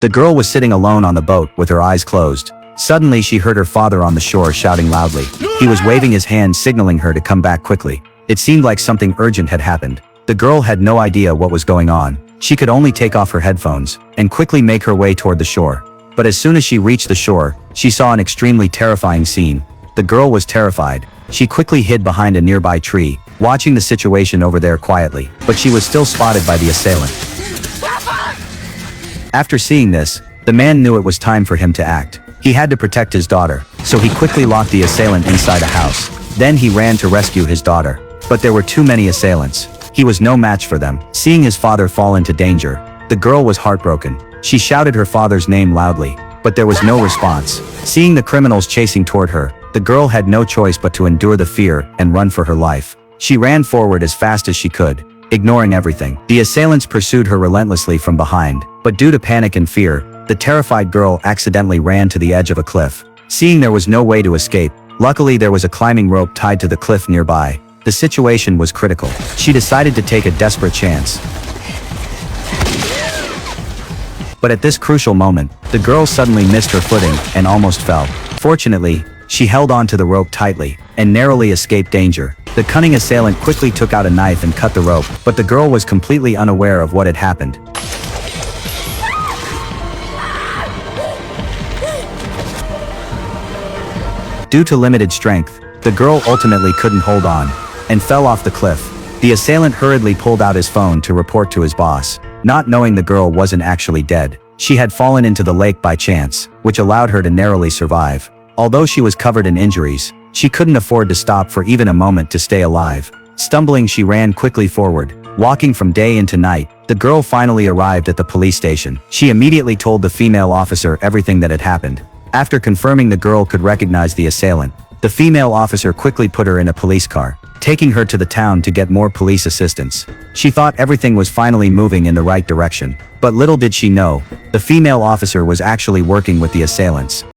The girl was sitting alone on the boat with her eyes closed. Suddenly she heard her father on the shore shouting loudly. He was waving his hand signaling her to come back quickly. It seemed like something urgent had happened. The girl had no idea what was going on. She could only take off her headphones and quickly make her way toward the shore. But as soon as she reached the shore, she saw an extremely terrifying scene. The girl was terrified. She quickly hid behind a nearby tree, watching the situation over there quietly, but she was still spotted by the assailant. After seeing this, the man knew it was time for him to act. He had to protect his daughter, so he quickly locked the assailant inside a house. Then he ran to rescue his daughter. But there were too many assailants. He was no match for them. Seeing his father fall into danger, the girl was heartbroken. She shouted her father's name loudly, but there was no response. Seeing the criminals chasing toward her, the girl had no choice but to endure the fear and run for her life. She ran forward as fast as she could, ignoring everything. The assailants pursued her relentlessly from behind, but due to panic and fear, the terrified girl accidentally ran to the edge of a cliff. Seeing there was no way to escape, luckily there was a climbing rope tied to the cliff nearby. The situation was critical. She decided to take a desperate chance. But at this crucial moment, the girl suddenly missed her footing and almost fell. Fortunately, she held on to the rope tightly and narrowly escaped danger. The cunning assailant quickly took out a knife and cut the rope, but the girl was completely unaware of what had happened. Due to limited strength, the girl ultimately couldn't hold on and fell off the cliff. The assailant hurriedly pulled out his phone to report to his boss, not knowing the girl wasn't actually dead. She had fallen into the lake by chance, which allowed her to narrowly survive. Although she was covered in injuries, she couldn't afford to stop for even a moment to stay alive. Stumbling, she ran quickly forward. Walking from day into night, the girl finally arrived at the police station. She immediately told the female officer everything that had happened. After confirming the girl could recognize the assailant, the female officer quickly put her in a police car, taking her to the town to get more police assistance. She thought everything was finally moving in the right direction, but little did she know, the female officer was actually working with the assailants.